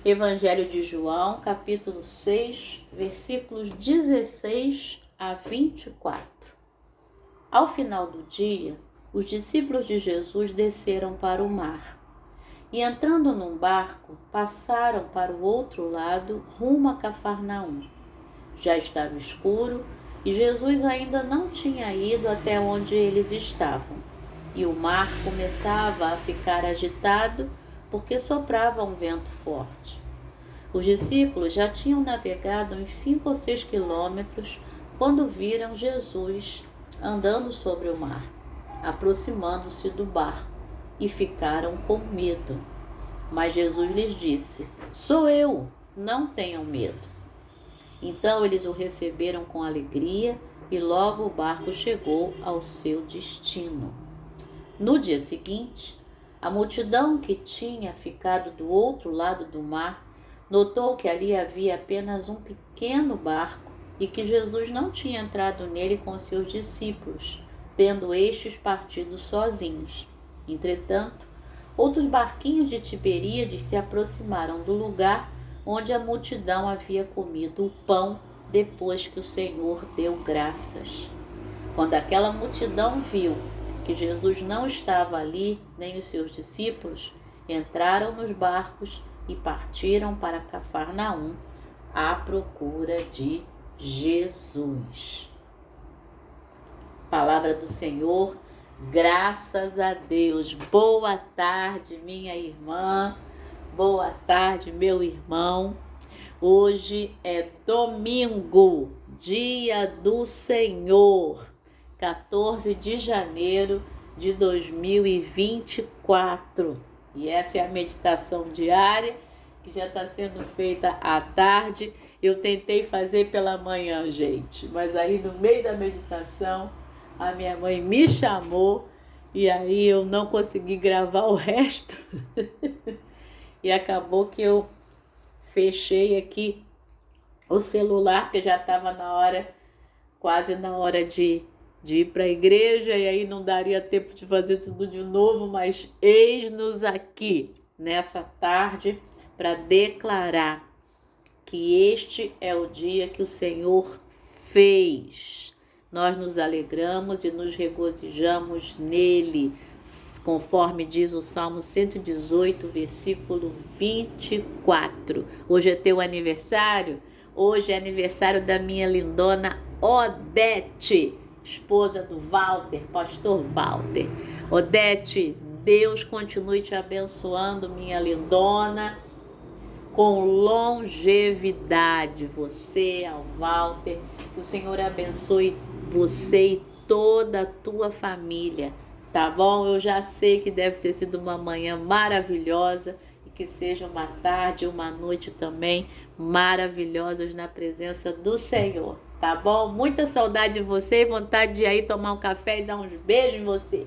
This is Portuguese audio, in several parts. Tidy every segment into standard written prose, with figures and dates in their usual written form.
Evangelho de João, capítulo 6, versículos 16 a 24. Ao final do dia, os discípulos de Jesus desceram para o mar e, entrando num barco, passaram para o outro lado, rumo a Cafarnaum. Já estava escuro e Jesus ainda não tinha ido até onde eles estavam, e o mar começava a ficar agitado porque soprava um vento forte. Os discípulos já tinham navegado uns 5 ou 6 quilômetros quando viram Jesus andando sobre o mar, aproximando-se do barco, e ficaram com medo. Mas Jesus lhes disse: "Sou eu, não tenham medo." Então eles o receberam com alegria e logo o barco chegou ao seu destino. No dia seguinte, a multidão que tinha ficado do outro lado do mar notou que ali havia apenas um pequeno barco e que Jesus não tinha entrado nele com seus discípulos, tendo estes partido sozinhos. Entretanto, outros barquinhos de Tiberíades se aproximaram do lugar onde a multidão havia comido o pão depois que o Senhor deu graças. Quando aquela multidão viu que Jesus não estava ali, nem os seus discípulos, entraram nos barcos e partiram para Cafarnaum à procura de Jesus. Palavra do Senhor, graças a Deus. Boa tarde, minha irmã. Boa tarde, meu irmão. Hoje é domingo, dia do Senhor, 14 de janeiro de 2024. E essa é a meditação diária que já está sendo feita à tarde. Eu tentei fazer pela manhã, gente, mas aí no meio da meditação a minha mãe me chamou e aí eu não consegui gravar o resto. E acabou que eu fechei aqui o celular, que já estava quase na hora de ir para a igreja, e aí não daria tempo de fazer tudo de novo, mas eis-nos aqui nessa tarde para declarar que este é o dia que o Senhor fez. Nós nos alegramos e nos regozijamos nele, conforme diz o Salmo 118, versículo 24. Hoje é teu aniversário? Hoje é aniversário da minha lindona Odete, esposa do Walter, pastor Walter. Odete, Deus continue te abençoando, minha lindona, com longevidade, você, ao Walter. Que o Senhor abençoe você e toda a tua família, tá bom? Eu já sei que deve ter sido uma manhã maravilhosa e que seja uma tarde e uma noite também maravilhosas na presença do Senhor, tá bom? Muita saudade de você e vontade de ir aí tomar um café e dar uns beijos em você.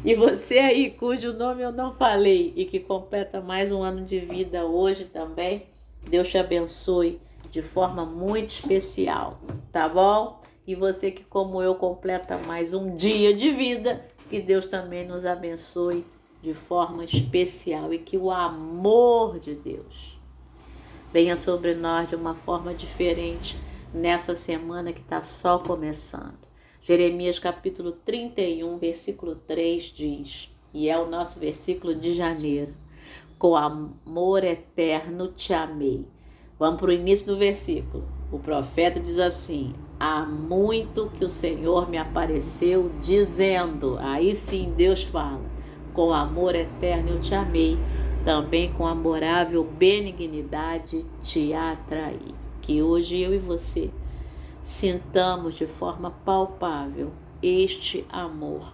E você aí, cujo nome eu não falei e que completa mais um ano de vida hoje também, Deus te abençoe de forma muito especial, tá bom? E você que, como eu, completa mais um dia de vida, que Deus também nos abençoe de forma especial e que o amor de Deus venha sobre nós de uma forma diferente nessa semana que está só começando. Jeremias capítulo 31, versículo 3 diz, e é o nosso versículo de janeiro: com amor eterno te amei. Vamos para o início do versículo. O profeta diz assim: há muito que o Senhor me apareceu dizendo, aí sim Deus fala, com amor eterno eu te amei, também com amorável benignidade te atraí. Que hoje eu e você sintamos de forma palpável este amor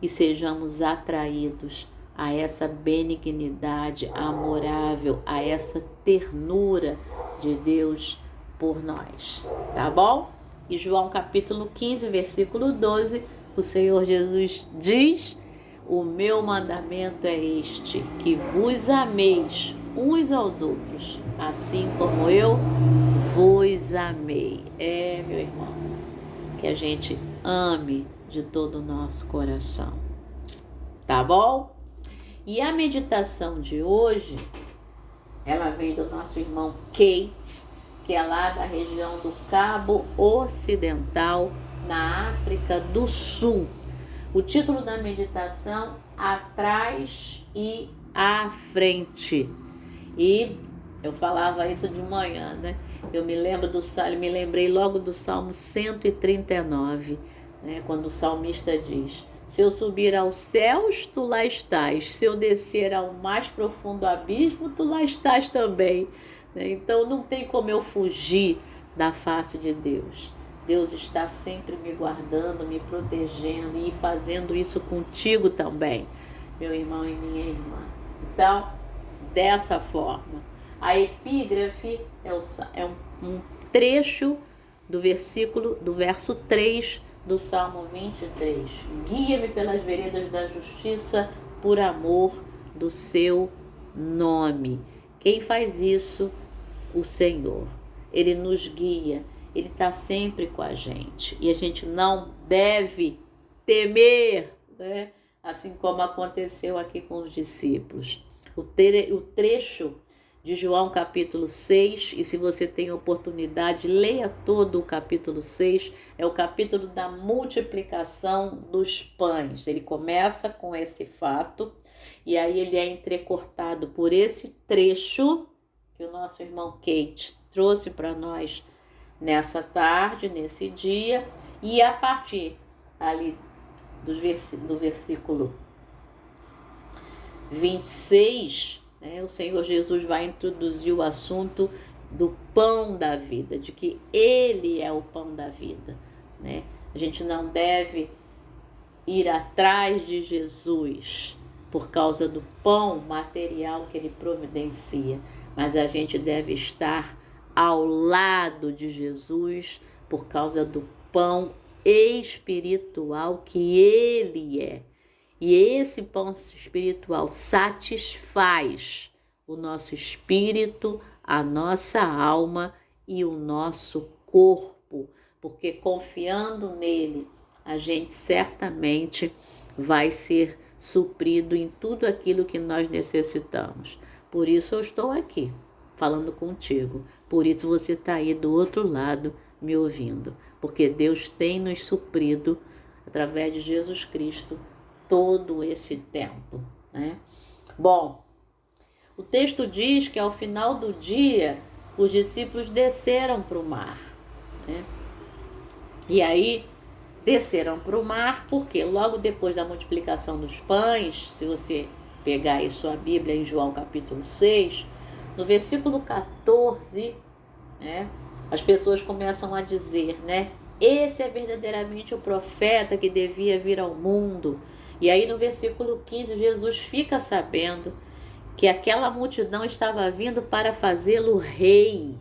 e sejamos atraídos a essa benignidade amorável, a essa ternura de Deus por nós, tá bom? E João capítulo 15, versículo 12, o Senhor Jesus diz: o meu mandamento é este, que vos ameis uns aos outros, assim como eu vos amei. Meu irmão, que a gente ame de todo o nosso coração, tá bom? E a meditação de hoje Ela vem do nosso irmão Kate, que é lá da região do Cabo Ocidental, na África do Sul. O título da meditação: Atrás e à Frente. E eu falava isso de manhã, né? Eu me lembrei logo do Salmo 139, né? Quando o salmista diz: se eu subir aos céus, tu lá estás. Se eu descer ao mais profundo abismo, tu lá estás também. Então não tem como eu fugir da face de Deus. Deus está sempre me guardando, me protegendo e fazendo isso contigo também, meu irmão e minha irmã. Então, dessa forma, a epígrafe é um trecho do verso 3 do Salmo 23. Guia-me pelas veredas da justiça por amor do seu nome. Quem faz isso? O Senhor. Ele nos guia, Ele está sempre com a gente. E a gente não deve temer, né? Assim como aconteceu aqui com os discípulos. O trecho de João capítulo 6, e se você tem oportunidade, leia todo o capítulo 6, é o capítulo da multiplicação dos pães. Ele começa com esse fato, e aí ele é entrecortado por esse trecho que o nosso irmão Kate trouxe para nós nessa tarde, nesse dia, e a partir ali do versículo 26, o Senhor Jesus vai introduzir o assunto do pão da vida, de que Ele é o pão da vida, né? A gente não deve ir atrás de Jesus por causa do pão material que Ele providencia, mas a gente deve estar ao lado de Jesus por causa do pão espiritual que Ele é. E esse pão espiritual satisfaz o nosso espírito, a nossa alma e o nosso corpo, porque confiando nele, a gente certamente vai ser suprido em tudo aquilo que nós necessitamos. Por isso eu estou aqui, falando contigo. Por isso você está aí do outro lado me ouvindo, porque Deus tem nos suprido através de Jesus Cristo todo esse tempo, né? Bom, o texto diz que ao final do dia os discípulos desceram para o mar, né? E aí desceram para o mar porque logo depois da multiplicação dos pães, se você pegar aí sua Bíblia em João capítulo 6, no versículo 14, né, as pessoas começam a dizer, né, esse é verdadeiramente o profeta que devia vir ao mundo. E aí no versículo 15, Jesus fica sabendo que aquela multidão estava vindo para fazê-lo rei.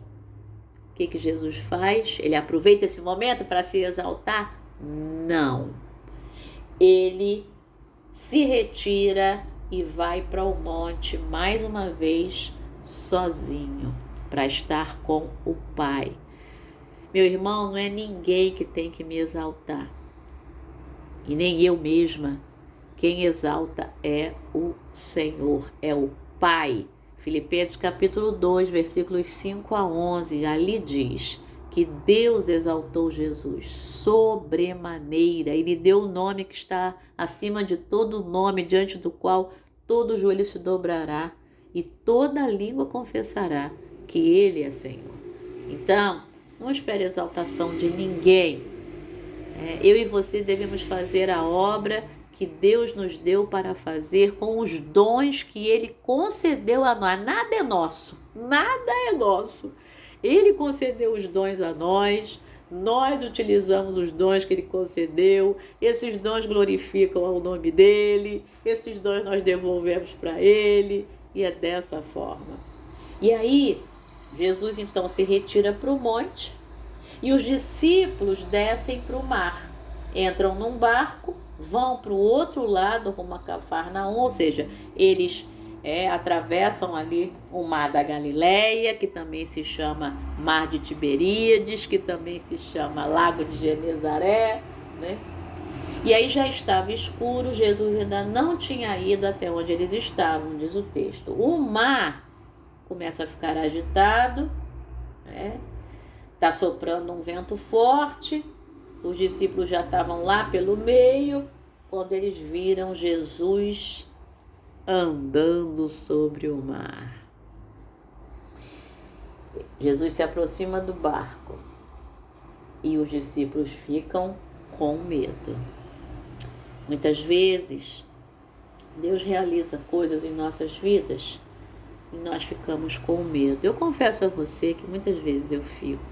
O que Jesus faz? Ele aproveita esse momento para se exaltar? Não. Ele se retira e vai para o monte mais uma vez sozinho, para estar com o Pai. Meu irmão, não é ninguém que tem que me exaltar, e nem eu mesma. Quem exalta é o Senhor, é o Pai. Filipenses capítulo 2, versículos 5 a 11, ali diz que Deus exaltou Jesus sobremaneira e lhe deu o nome que está acima de todo nome, diante do qual todo joelho se dobrará e toda língua confessará que Ele é Senhor. Então, não espere exaltação de ninguém. Eu e você devemos fazer a obra que Deus nos deu para fazer com os dons que Ele concedeu a nós. Nada é nosso, nada é nosso. Ele concedeu os dons a nós, nós utilizamos os dons que Ele concedeu, esses dons glorificam o nome dEle, esses dons nós devolvemos para Ele, e é dessa forma. E aí, Jesus então se retira para o monte, e os discípulos descem para o mar, entram num barco, vão para o outro lado, rumo a Cafarnaum, ou seja, eles atravessam ali o mar da Galileia, que também se chama Mar de Tiberíades, que também se chama Lago de Genezaré, né? E aí já estava escuro, Jesus ainda não tinha ido até onde eles estavam, diz o texto. O mar começa a ficar agitado, né? Tá soprando um vento forte. Os discípulos já estavam lá pelo meio, quando eles viram Jesus andando sobre o mar. Jesus se aproxima do barco e os discípulos ficam com medo. Muitas vezes, Deus realiza coisas em nossas vidas e nós ficamos com medo. Eu confesso a você que muitas vezes eu fico.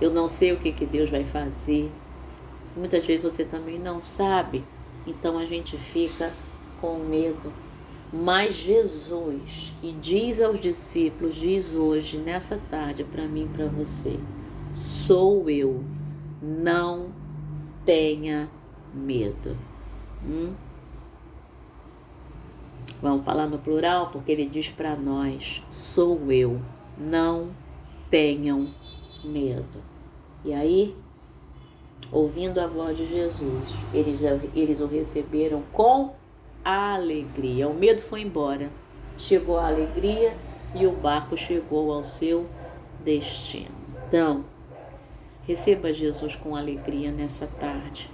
Eu não sei o que Deus vai fazer. Muitas vezes você também não sabe. Então a gente fica com medo. Mas Jesus, que diz aos discípulos, diz hoje, nessa tarde, para mim e para você: sou eu, não tenha medo. Vamos falar no plural, porque ele diz para nós: sou eu, não tenham medo. E aí, ouvindo a voz de Jesus, eles o receberam com alegria. O medo foi embora, chegou a alegria e o barco chegou ao seu destino. Então, receba Jesus com alegria nessa tarde.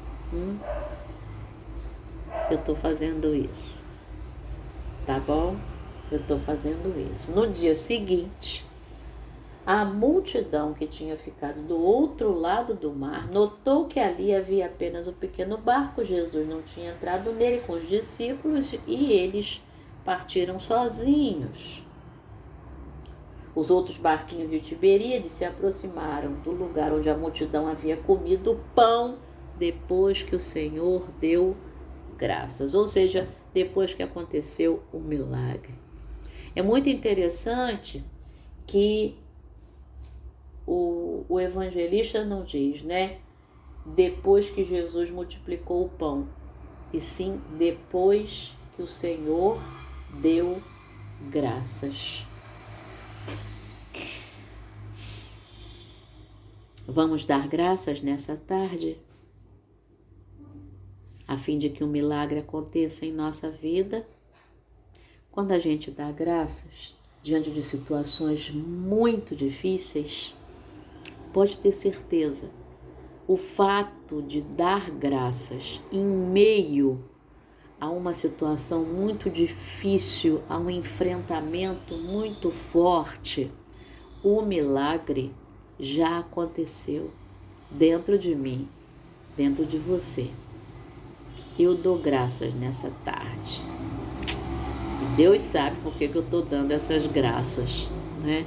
Eu estou fazendo isso, tá bom? Eu estou fazendo isso. No dia seguinte, a multidão que tinha ficado do outro lado do mar notou que ali havia apenas um pequeno barco. Jesus não tinha entrado nele com os discípulos e eles partiram sozinhos. Os outros barquinhos de Tiberíades se aproximaram do lugar onde a multidão havia comido o pão depois que o Senhor deu graças, ou seja, depois que aconteceu o milagre. É muito interessante que o evangelista não diz, né? Depois que Jesus multiplicou o pão, e sim depois que o Senhor deu graças. Vamos dar graças nessa tarde, a fim de que um milagre aconteça em nossa vida. Quando a gente dá graças diante de situações muito difíceis, pode ter certeza, o fato de dar graças em meio a uma situação muito difícil, a um enfrentamento muito forte, o milagre já aconteceu dentro de mim, dentro de você. Eu dou graças nessa tarde. E Deus sabe por que eu estou dando essas graças, né?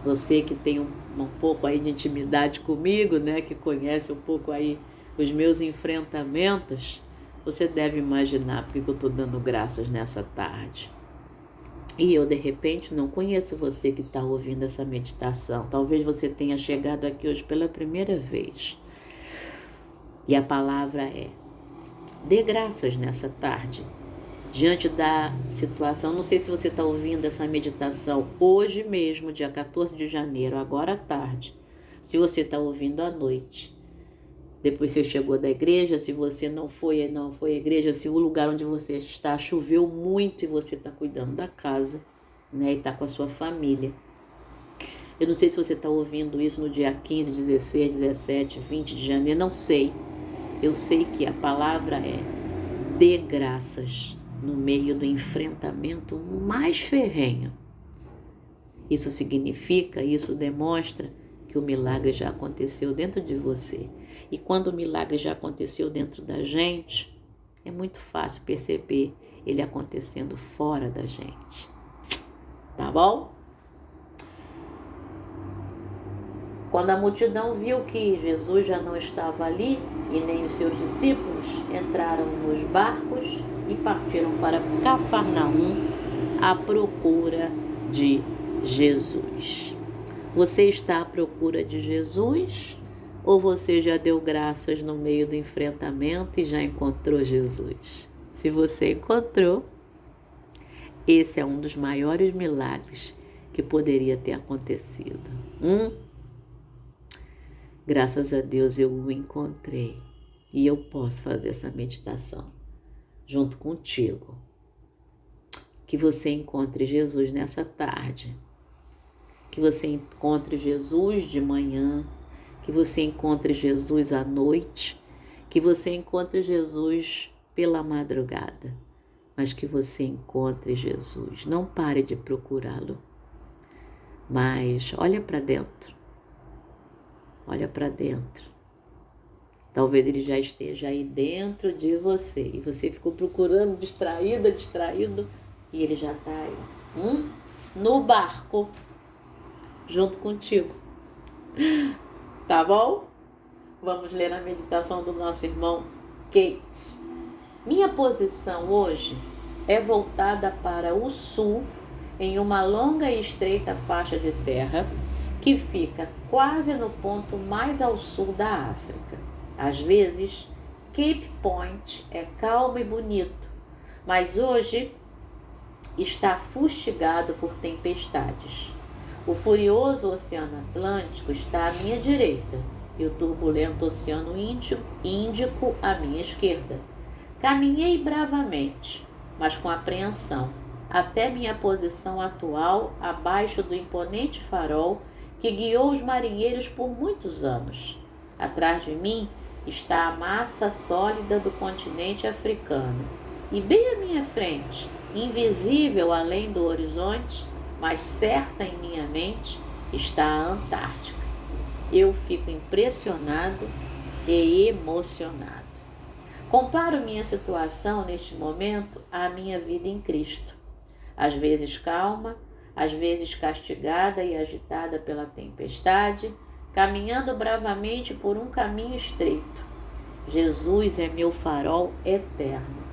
Você que tem um pouco aí de intimidade comigo, né? Que conhece um pouco aí os meus enfrentamentos, você deve imaginar por que eu estou dando graças nessa tarde. E eu, de repente, não conheço você que está ouvindo essa meditação. Talvez você tenha chegado aqui hoje pela primeira vez. E a palavra é: dê graças nessa tarde. Diante da situação, não sei se você está ouvindo essa meditação hoje mesmo, dia 14 de janeiro, agora à tarde. Se você está ouvindo à noite, depois você chegou da igreja, se você não foi à igreja, se o lugar onde você está choveu muito e você está cuidando da casa, né, e está com a sua família. Eu não sei se você está ouvindo isso no dia 15, 16, 17, 20 de janeiro, não sei. Eu sei que a palavra é: dê graças no meio do enfrentamento mais ferrenho. Isso significa, isso demonstra que o milagre já aconteceu dentro de você. E quando o milagre já aconteceu dentro da gente, é muito fácil perceber ele acontecendo fora da gente. Tá bom? Quando a multidão viu que Jesus já não estava ali e nem os seus discípulos, entraram nos barcos e partiram para Cafarnaum à procura de Jesus. Você está à procura de Jesus ou você já deu graças no meio do enfrentamento e já encontrou Jesus? Se você encontrou, esse é um dos maiores milagres que poderia ter acontecido. Graças a Deus eu o encontrei e eu posso fazer essa meditação junto contigo. Que você encontre Jesus nessa tarde. Que você encontre Jesus de manhã. Que você encontre Jesus à noite. Que você encontre Jesus pela madrugada. Mas que você encontre Jesus. Não pare de procurá-lo. Mas olha para dentro. Olha para dentro. Talvez ele já esteja aí dentro de você. E você ficou procurando, distraído. E ele já está aí. No barco. Junto contigo. Tá bom? Vamos ler a meditação do nosso irmão Kate. Minha posição hoje é voltada para o sul, em uma longa e estreita faixa de terra que fica quase no ponto mais ao sul da África. Às vezes, Cape Point é calmo e bonito, mas hoje está fustigado por tempestades. O furioso Oceano Atlântico está à minha direita e o turbulento Oceano Índico à minha esquerda. Caminhei bravamente, mas com apreensão, até minha posição atual abaixo do imponente farol que guiou os marinheiros por muitos anos. Atrás de mim está a massa sólida do continente africano e bem à minha frente, invisível além do horizonte, mas certa em minha mente, está a Antártica. Eu fico impressionado e emocionado. Comparo minha situação neste momento à minha vida em Cristo. Às vezes calma, às vezes castigada e agitada pela tempestade, caminhando bravamente por um caminho estreito. Jesus é meu farol eterno.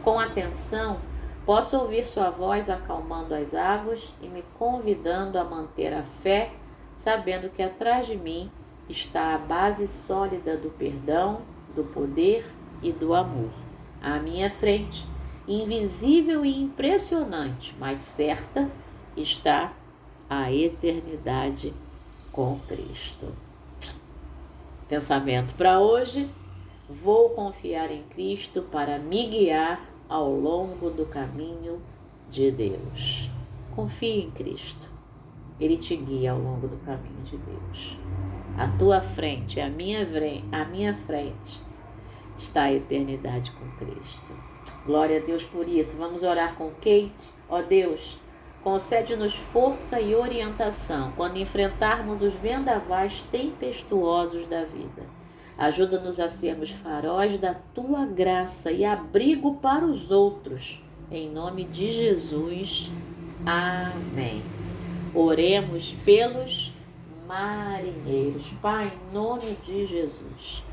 Com atenção, posso ouvir sua voz acalmando as águas e me convidando a manter a fé, sabendo que atrás de mim está a base sólida do perdão, do poder e do amor. À minha frente, invisível e impressionante, mas certa, está a eternidade com Cristo. Pensamento para hoje: vou confiar em Cristo para me guiar ao longo do caminho de Deus. Confie em Cristo. Ele te guia ao longo do caminho de Deus. À tua frente, à minha frente, está a eternidade com Cristo. Glória a Deus por isso. Vamos orar com Kate. Ó Deus, concede-nos força e orientação quando enfrentarmos os vendavais tempestuosos da vida. Ajuda-nos a sermos faróis da Tua graça e abrigo para os outros. Em nome de Jesus. Amém. Oremos pelos marinheiros. Pai, em nome de Jesus.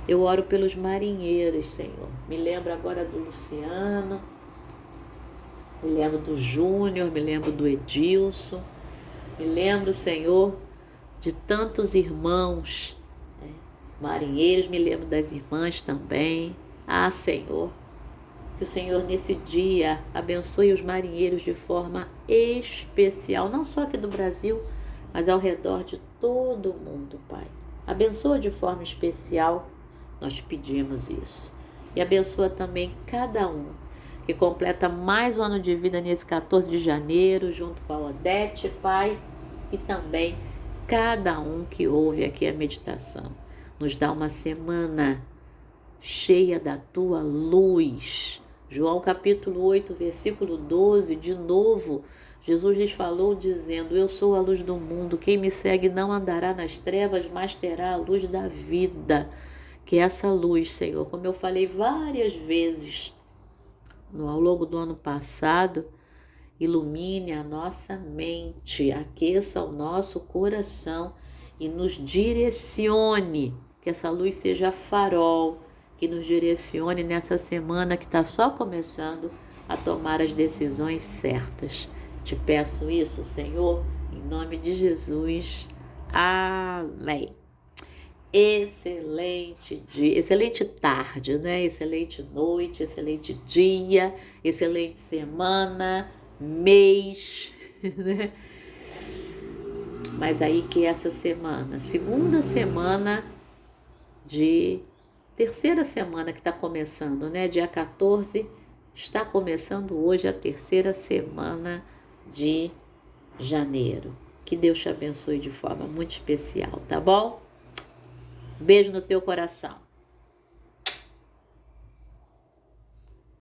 Eu oro pelos marinheiros, Senhor. Me lembro agora do Luciano, me lembro do Júnior, me lembro do Edilson, me lembro, Senhor, de tantos irmãos marinheiros, me lembro das irmãs também. Ah, Senhor, que o Senhor nesse dia abençoe os marinheiros de forma especial, não só aqui do Brasil, mas ao redor de todo o mundo, Pai. Abençoa de forma especial, nós pedimos isso. E abençoa também cada um que completa mais um ano de vida nesse 14 de janeiro, junto com a Odete, Pai, e também cada um que ouve aqui a meditação. Nos dá uma semana cheia da Tua luz. João capítulo 8, versículo 12, de novo, Jesus lhes falou dizendo: eu sou a luz do mundo, quem me segue não andará nas trevas, mas terá a luz da vida. Que essa luz, Senhor, como eu falei várias vezes ao longo do ano passado, ilumine a nossa mente, aqueça o nosso coração e nos direcione. Que essa luz seja farol, que nos direcione nessa semana que está só começando a tomar as decisões certas. Te peço isso, Senhor, em nome de Jesus. Amém. Excelente dia, excelente tarde, né? Excelente noite, excelente dia, excelente semana, mês, né? Mas aí que essa semana, terceira semana que está começando, né? Dia 14 Está começando hoje a 3ª semana de janeiro. Que Deus te abençoe de forma muito especial, tá bom? Beijo no teu coração.